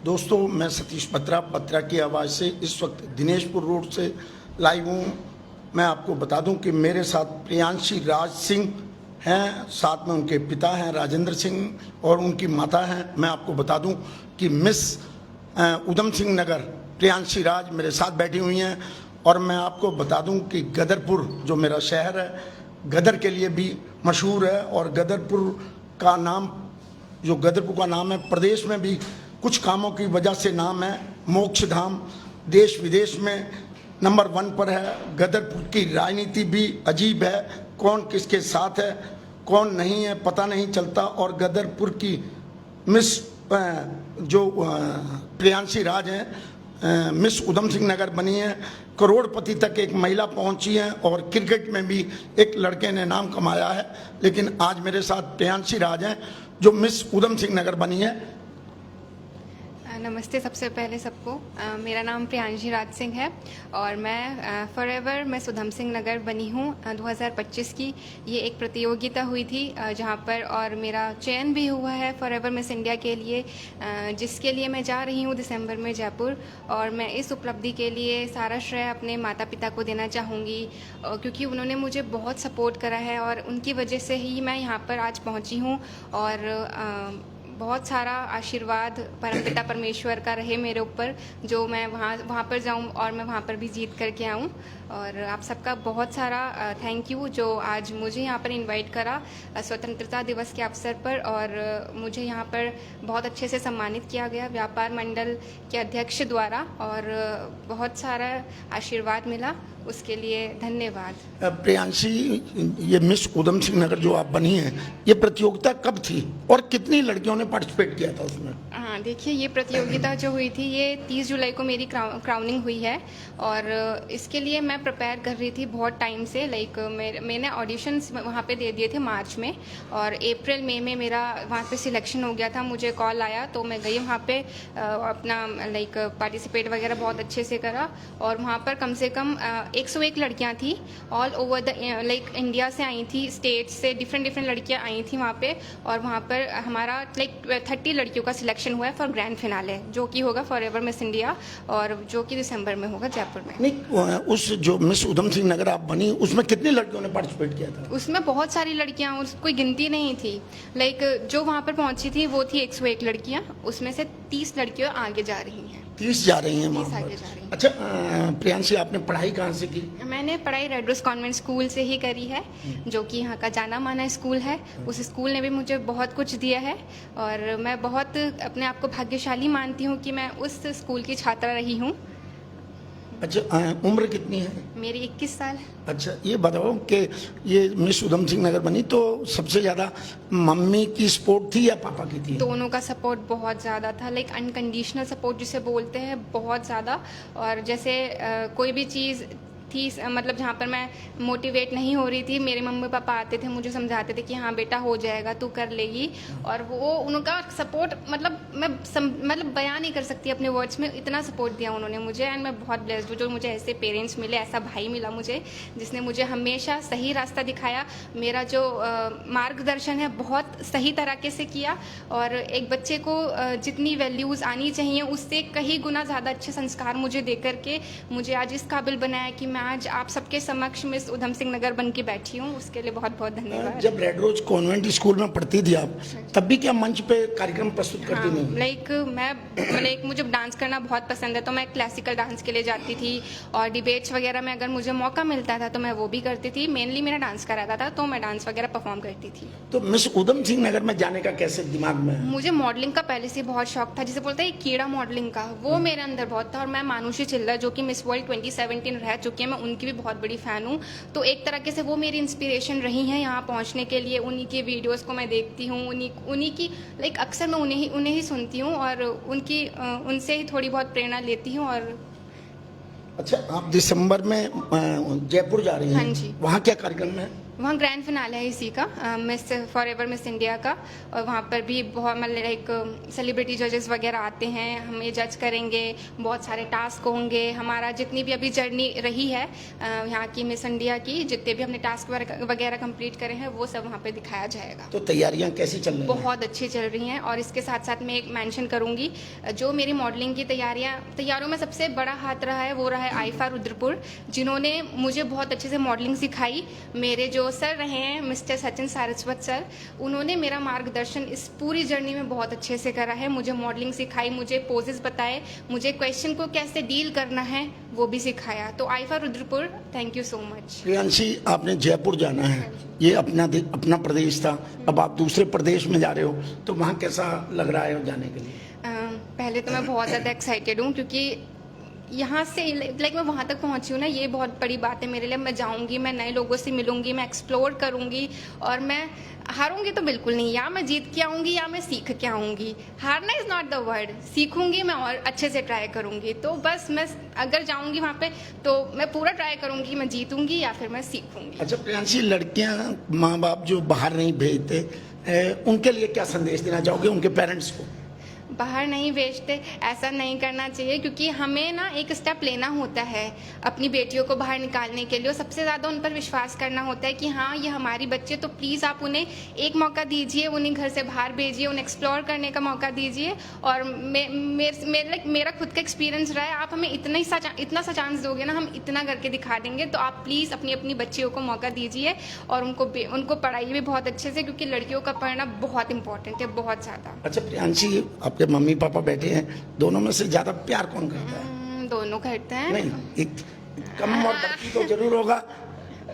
दोस्तों, मैं सतीश बत्रा की आवाज़ से इस वक्त दिनेशपुर रोड से लाइव हूँ। मैं आपको बता दूं कि मेरे साथ प्रियांशी राज सिंह हैं, साथ में उनके पिता हैं राजेंद्र सिंह और उनकी माता हैं। मैं आपको बता दूं कि मिस उधम सिंह नगर प्रियांशी राज मेरे साथ बैठी हुई हैं। और मैं आपको बता दूं कि गदरपुर जो मेरा शहर है, गदर के लिए भी मशहूर है। और गदरपुर का नाम है, प्रदेश में भी कुछ कामों की वजह से नाम है। मोक्ष धाम देश विदेश में नंबर 1 पर है। गदरपुर की राजनीति भी अजीब है, कौन किसके साथ है कौन नहीं है पता नहीं चलता। और गदरपुर की मिस जो प्रियांशी राज हैं, मिस उधम सिंह नगर बनी है। करोड़पति तक एक महिला पहुंची है और क्रिकेट में भी एक लड़के ने नाम कमाया है। लेकिन आज मेरे साथ प्रियांशी राज हैं जो मिस उधम सिंह नगर बनी है। नमस्ते सबसे पहले सबको। मेरा नाम प्रियांशी राज सिंह है और मैं फॉरएवर मिस उधम सिंह नगर बनी हूँ 2025 की। ये एक प्रतियोगिता हुई थी जहाँ पर और मेरा चयन भी हुआ है फॉरएवर मिस इंडिया के लिए, जिसके लिए मैं जा रही हूँ दिसंबर में जयपुर। और मैं इस उपलब्धि के लिए सारा श्रेय अपने माता पिता को देना चाहूँगी, क्योंकि उन्होंने मुझे बहुत सपोर्ट करा है और उनकी वजह से ही मैं यहाँ पर आज पहुँची हूँ। और बहुत सारा आशीर्वाद परमपिता परमेश्वर का रहे मेरे ऊपर, जो मैं वहाँ पर जाऊँ और मैं वहाँ पर भी जीत करके आऊँ। और आप सबका बहुत सारा थैंक यू जो आज मुझे यहाँ पर इनवाइट करा स्वतंत्रता दिवस के अवसर पर। और मुझे यहाँ पर बहुत अच्छे से सम्मानित किया गया व्यापार मंडल के अध्यक्ष द्वारा और बहुत सारा आशीर्वाद मिला, उसके लिए धन्यवाद। प्रियांशी, ये मिस उधम सिंह नगर जो आप बनी हैं, ये प्रतियोगिता कब थी और कितनी लड़कियों ने पार्टिसिपेट किया था उसमें? हाँ, देखिए, ये प्रतियोगिता जो हुई थी ये 30 जुलाई को मेरी क्राउनिंग हुई है। और इसके लिए मैं प्रिपेयर कर रही थी बहुत टाइम से। मैंने ऑडिशंस वहाँ पे दे दिए थे मार्च में और अप्रैल मई में मेरा वहाँ पे सिलेक्शन हो गया था। मुझे कॉल आया तो मैं गई वहाँ पे, अपना पार्टिसिपेट वगैरह बहुत अच्छे से करा। और वहाँ पर कम से कम 101 लड़कियाँ थी, ऑल ओवर द इंडिया से आई थी, स्टेट्स से डिफरेंट लड़कियाँ आई थी वहाँ पे। और वहाँ पर हमारा 30 लड़कियों का सिलेक्शन हुआ है फॉर ग्रैंड फिनाले, जो कि होगा फॉरएवर मिस इंडिया और जो कि दिसंबर में होगा जयपुर में। नहीं, उस जो मिस उधम सिंह नगर आप बनी उसमें कितनी लड़कियों ने पार्टिसिपेट किया था? उसमें बहुत सारी लड़कियाँ, कोई गिनती नहीं थी। जो वहाँ पर पहुँची थी वो थी 101 लड़कियाँ, उसमें से 30 लड़कियाँ आगे जा रही हैं। 30 जा रही हैं वहाँ 30 पर। आगे जा रही हैं। अच्छा, प्रियांशी, आपने पढ़ाई कहाँ से की? मैंने पढ़ाई रेड रोज कॉन्वेंट स्कूल से ही करी है, जो कि यहाँ का जाना माना स्कूल है। उस स्कूल ने भी मुझे बहुत कुछ दिया है और मैं बहुत अपने आप को भाग्यशाली मानती हूँ कि मैं उस स्कूल की छात्रा रही हूँ। अच्छा, उम्र कितनी है? मेरी 21 साल। अच्छा, ये बताओ कि ये मिस उधम सिंह नगर बनी तो सबसे ज़्यादा मम्मी की सपोर्ट थी या पापा की थी? दोनों का सपोर्ट बहुत ज़्यादा था, अनकंडीशनल सपोर्ट जिसे बोलते हैं, बहुत ज़्यादा। और जैसे कोई भी चीज़ थी, मतलब जहाँ पर मैं मोटिवेट नहीं हो रही थी, मेरे मम्मी पापा आते थे, मुझे समझाते थे कि हाँ बेटा हो जाएगा, तू कर लेगी। और वो उनका सपोर्ट मैं बयान नहीं कर सकती अपने वर्ड्स में, इतना सपोर्ट दिया उन्होंने मुझे। एंड मैं बहुत ब्लेस्ड हूँ जो मुझे ऐसे पेरेंट्स मिले, ऐसा भाई मिला मुझे जिसने मुझे हमेशा सही रास्ता दिखाया। मेरा जो मार्गदर्शन है बहुत सही तरीके से किया। और एक बच्चे को जितनी वैल्यूज़ आनी चाहिए उससे कहीं गुना ज़्यादा अच्छे संस्कार मुझे दे करके मुझे आज इस काबिल बनाया कि मैं आज आप सबके समक्ष मिस उधम सिंह नगर बन के बैठी हूँ। उसके लिए बहुत बहुत धन्यवाद। जब रेड रोज कॉन्वेंट स्कूल में पढ़ती थी आप, तब भी क्या मंच पे कार्यक्रम प्रस्तुत करती? नहीं, मुझे डांस करना बहुत पसंद है, तो मैं क्लासिकल डांस के लिए जाती थी। और डिबेट्स वगैरह में अगर मुझे मौका मिलता था तो मैं वो भी करती थी। मेनली मेरा डांस का रहता था, तो मैं डांस वगैरह परफॉर्म करती थी। तो मिस उधम सिंह नगर में जाने का कैसे दिमाग में? मुझे मॉडलिंग का पहले से बहुत शौक था, जिसे बोलते हैं कीड़ा मॉडलिंग का, वो मेरे अंदर बहुत था। और मैं मानुषी चिल्लर जो कि मिस वर्ल्ड 2017 रह चुकी है, मैं उनकी भी बहुत बड़ी फ़ैन हूँ। तो एक तरीके से वो मेरी इंस्पिरेशन रही हैं यहाँ पहुँचने के लिए। उन्हीं की वीडियोस को मैं देखती हूँ, उन्हीं की अक्सर मैं उन्हें ही सुनती हूँ और उनसे ही थोड़ी बहुत प्रेरणा लेती हूँ। और अच्छा, आप दिसंबर में जयपुर जा रही हैं? हाँ जी। वहाँ क्या कार्यक्रम है? वहाँ ग्रैंड फिनाले है इसी का, मिस फॉरएवर मिस इंडिया का। और वहाँ पर भी बहुत मतलब लाइक सेलिब्रिटी जजेस वगैरह आते हैं, हमें जज करेंगे, बहुत सारे टास्क होंगे। हमारा जितनी भी अभी जर्नी रही है यहाँ की मिस इंडिया की, जितने भी हमने टास्क वगैरह कंप्लीट करे हैं वो सब वहाँ पे दिखाया जाएगा। तो तैयारियां कैसी चल रही हैं? बहुत अच्छी चल रही हैं। और इसके साथ साथ मैं एक मेंशन करूँगी, जो मेरी मॉडलिंग की तैयारियों में सबसे बड़ा हाथ रहा है वो रहा है आईफा रुद्रपुर, जिन्होंने मुझे बहुत अच्छे से मॉडलिंग सिखाई। मेरे जो सर रहे हैं मिस्टर सचिन सारस्वत सर, उन्होंने मेरा मार्गदर्शन इस पूरी जर्नी में बहुत अच्छे से करा है। मुझे मॉडलिंग सिखाई, मुझे पोजेस बताए, मुझे क्वेश्चन को कैसे डील करना है वो भी सिखाया। तो IIFA Rudrapur, thank you so much. Priyanshi, आपने जयपुर जाना है, ये अपना प्रदेश था, अब आप दूसरे प्रदेश में जा रहे हो, तो वहाँ कैसा लग रहा है जाने के लिए? पहले तो मैं बहुत ज़्यादा एक्साइटेड हूँ, क्योंकि यहाँ से लाइक मैं वहाँ तक पहुँची हूँ ना, ये बहुत बड़ी बात है मेरे लिए। मैं जाऊँगी, मैं नए लोगों से मिलूंगी, मैं एक्सप्लोर करूँगी, और मैं हारूंगी तो बिल्कुल नहीं। या मैं जीत के आऊँगी या मैं सीख के आऊँगी। हारना इज़ नॉट द वर्ड, सीखूंगी मैं और अच्छे से ट्राई करूँगी। तो बस मैं अगर जाऊँगी वहाँ पे तो मैं पूरा ट्राई करूँगी, मैं जीतूंगी या फिर मैं सीखूंगी। अच्छा प्रियांशी, लड़कियाँ माँ बाप जो बाहर नहीं भेजते, उनके लिए क्या संदेश देना चाहोगे, उनके पेरेंट्स को? बाहर नहीं भेजते, ऐसा नहीं करना चाहिए, क्योंकि हमें ना एक स्टेप लेना होता है अपनी बेटियों को बाहर निकालने के लिए, और सबसे ज़्यादा उन पर विश्वास करना होता है कि हाँ ये हमारी बच्चे, तो प्लीज़ आप उन्हें एक मौका दीजिए, उन्हें घर से बाहर भेजिए, उन्हें एक्सप्लोर करने का मौका दीजिए। और मेरा खुद का एक्सपीरियंस रहा है, आप हमें इतना सा चांस दोगे ना, हम इतना करके दिखा देंगे। तो आप प्लीज़ अपनी बच्चियों को मौका दीजिए, और उनको पढ़ाइए भी बहुत अच्छे से, क्योंकि लड़कियों का पढ़ना बहुत इंपॉर्टेंट है, बहुत ज़्यादा। अच्छा प्रियांशी, आपके मम्मी पापा बैठे हैं, दोनों में से ज्यादा प्यार कौन करता है? दोनों करते हैं। नहीं, एक कम और बढ़ती तो जरूर होगा।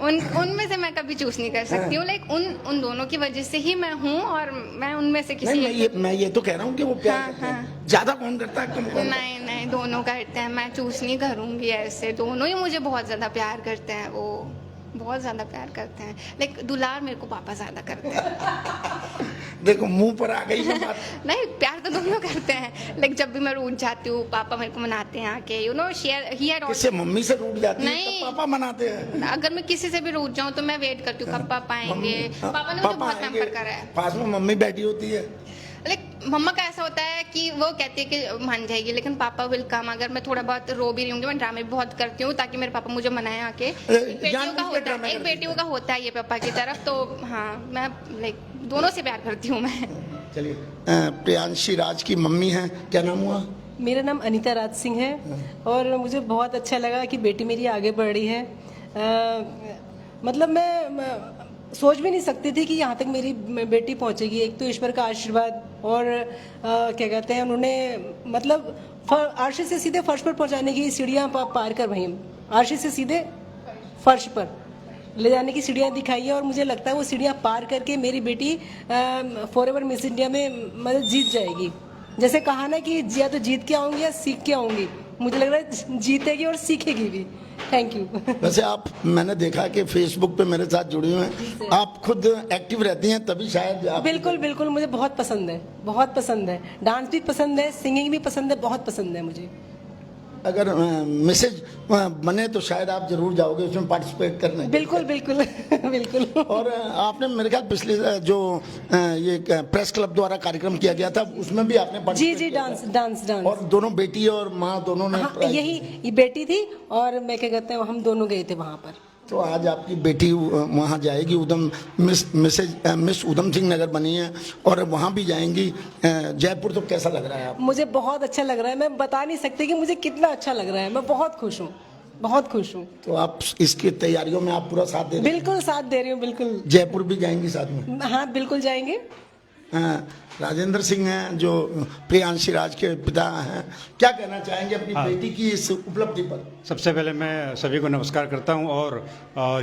उनमें से मैं कभी चूज नहीं कर सकती हूँ, लाइक उन दोनों की वजह से ही मैं हूँ, और मैं उनमें से किसी मैं ये तो कह रहा हूँ कि वो प्यार करते हैं। ज्यादा कौन करता है, कम कौन? नहीं, दोनों करते हैं, मैं चूज नहीं करूँगी ऐसे। दोनों ही मुझे बहुत ज्यादा प्यार करते हैं, वो बहुत ज्यादा प्यार करते हैं। लाइक दुलार मेरे को पापा ज्यादा करते हैं। देखो मुंह पर आ गई ये बात। नहीं, प्यार तो दोनों करते हैं। लाइक जब भी मैं रूठ जाती हूँ, पापा मेरे को मनाते हैं आके, you know share he had. किससे, मम्मी से रूठ जाती है नहीं, तो पापा मनाते हैं। अगर मैं किसी से भी रूठ जाऊँ तो मैं वेट करती हूँ कब पापा आएंगे। पापा ने मुझे बहुत पैम्पर करा है। पास में मम्मी बैठी होती है। लाइक मम्मा का ऐसा होता है कि वो कहती है कि मान जाएगी, लेकिन पापा विल कम। अगर मैं थोड़ा बहुत रो भी रही हूँ, मैं ड्रामे भी बहुत करती हूँ ताकि मेरे पापा मुझे मनाए आके। एक बेटियों का होता है ये पापा की तरफ। तो हाँ, मैं लाइक दोनों से प्यार करती हूँ मैं। चलिए, प्रियांशी राज की मम्मी हैं, क्या नाम हुआ? मेरा नाम अनीता राज सिंह है, और मुझे बहुत अच्छा लगा कि बेटी मेरी आगे बढ़ रही है। मतलब मैं सोच भी नहीं सकती थी कि यहाँ तक मेरी बेटी पहुँचेगी। एक तो ईश्वर का आशीर्वाद, और क्या कहते हैं, उन्होंने मतलब आरसी से सीधे फर्श पर पहुँचाने की सीढ़ियाँ पार कर, वहीं आरसी से सीधे फर्श पर ले जाने की सीढ़ियाँ दिखाई है। और मुझे लगता है वो सीढ़ियाँ पार करके मेरी बेटी फॉरएवर मिस इंडिया में मतलब जीत जाएगी। जैसे कहा ना कि या तो जीत के आऊँगी या सीख के आऊँगी, मुझे लग रहा है जीतेगी और सीखेगी भी। Thank you. वैसे मैंने देखा कि फेसबुक पे मेरे साथ जुड़ी हुई हैं, आप खुद एक्टिव रहती हैं, तभी शायद आप। बिल्कुल मुझे बहुत पसंद है, बहुत पसंद है। डांस भी पसंद है, सिंगिंग भी पसंद है, बहुत पसंद है मुझे। अगर मैसेज बने तो शायद आप जरूर जाओगे उसमें पार्टिसिपेट करने। बिल्कुल। और आपने मेरे ख्याल पिछले जो ये प्रेस क्लब द्वारा कार्यक्रम किया गया था, उसमें भी आपने पार्टिसिपेट जी, डांस। और दोनों बेटी और माँ दोनों ने। हाँ, यही बेटी थी और मैं क्या कहते हैं, हम दोनों गए थे वहाँ पर। तो आज आपकी बेटी वहाँ जाएगी, मिस उधम सिंह नगर बनी है, और वहाँ भी जाएंगी जयपुर। तो कैसा लग रहा है आप? मुझे बहुत अच्छा लग रहा है, मैं बता नहीं सकती कि मुझे कितना अच्छा लग रहा है। मैं बहुत खुश हूँ। तो आप इसकी तैयारियों में आप पूरा साथ दे रहे हैं? बिल्कुल साथ दे रही हूँ, बिल्कुल। जयपुर भी जाएंगी साथ में? हाँ, बिल्कुल जाएंगे। राजेंद्र सिंह हैं जो प्रियांशी राज के पिता हैं, क्या कहना चाहेंगे अपनी बेटी की इस उपलब्धि पर? सबसे पहले मैं सभी को नमस्कार करता हूं, और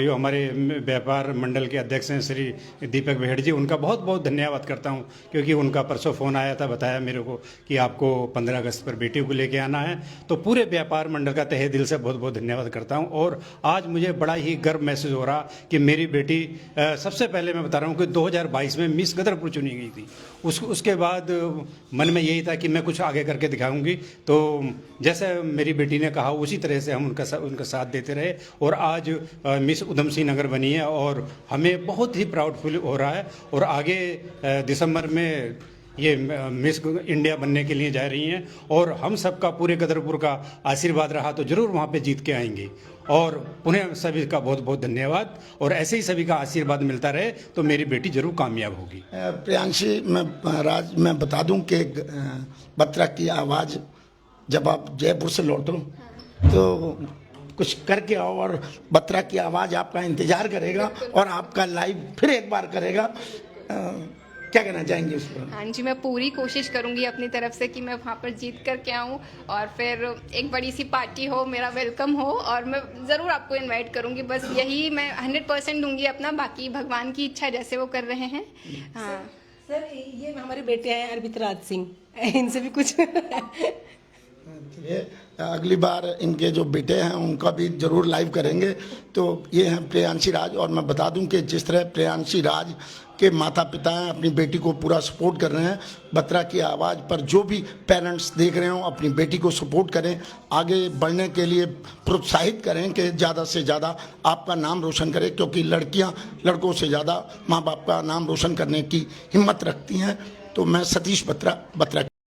ये हमारे व्यापार मंडल के अध्यक्ष हैं श्री दीपक बेहड़ जी, उनका बहुत बहुत धन्यवाद करता हूं, क्योंकि उनका परसों फ़ोन आया था, बताया मेरे को कि आपको 15 अगस्त पर बेटी को लेके आना है। तो पूरे व्यापार मंडल का तहे दिल से बहुत बहुत धन्यवाद करता हूँ। और आज मुझे बड़ा ही गर्व महसूस हो रहा कि मेरी बेटी, सबसे पहले मैं बता रहा हूँ कि 2022 में मिस गदरपुर चुनी गई थी, उसको उसके बाद मन में यही था कि मैं कुछ आगे करके दिखाऊंगी। तो जैसे मेरी बेटी ने कहा उसी तरह से हम उनका साथ देते रहे और आज मिस उधम सिंह नगर बनी है और हमें बहुत ही प्राउड फील हो रहा है। और आगे दिसंबर में ये मिस इंडिया बनने के लिए जा रही हैं और हम सबका पूरे गदरपुर का आशीर्वाद रहा तो ज़रूर वहाँ पे जीत के आएंगी। और उन्हें सभी का बहुत बहुत धन्यवाद और ऐसे ही सभी का आशीर्वाद मिलता रहे तो मेरी बेटी जरूर कामयाब होगी। प्रियांशी, मैं बता दूं कि बत्रा की आवाज़ जब आप जयपुर से लौटो तो कुछ करके आओ और बत्रा की आवाज़ आपका इंतजार करेगा और आपका लाइव फिर एक बार करेगा। क्या कहना चाहेंगे इस पर? हाँ जी, मैं पूरी कोशिश करूंगी अपनी तरफ से कि मैं वहाँ पर जीत करके आऊँ और फिर एक बड़ी सी पार्टी हो, मेरा वेलकम हो और मैं ज़रूर आपको इनवाइट करूंगी। बस यही मैं 100% दूंगी अपना, बाकी भगवान की इच्छा जैसे वो कर रहे हैं। हाँ सर, ये हमारे बेटे हैं अर्पित राज सिंह, इनसे भी कुछ अगली बार इनके जो बेटे हैं उनका भी जरूर लाइव करेंगे। तो ये हैं प्रियांशी राज। और मैं बता दूं कि जिस तरह प्रियांशी राज के माता पिता हैं अपनी बेटी को पूरा सपोर्ट कर रहे हैं, बत्रा की आवाज़ पर जो भी पेरेंट्स देख रहे हो अपनी बेटी को सपोर्ट करें, आगे बढ़ने के लिए प्रोत्साहित करें कि ज़्यादा से ज़्यादा आपका नाम रोशन करें, क्योंकि लड़कियां लड़कों से ज़्यादा माँ बाप का नाम रोशन करने की हिम्मत रखती हैं। तो मैं सतीश बत्रा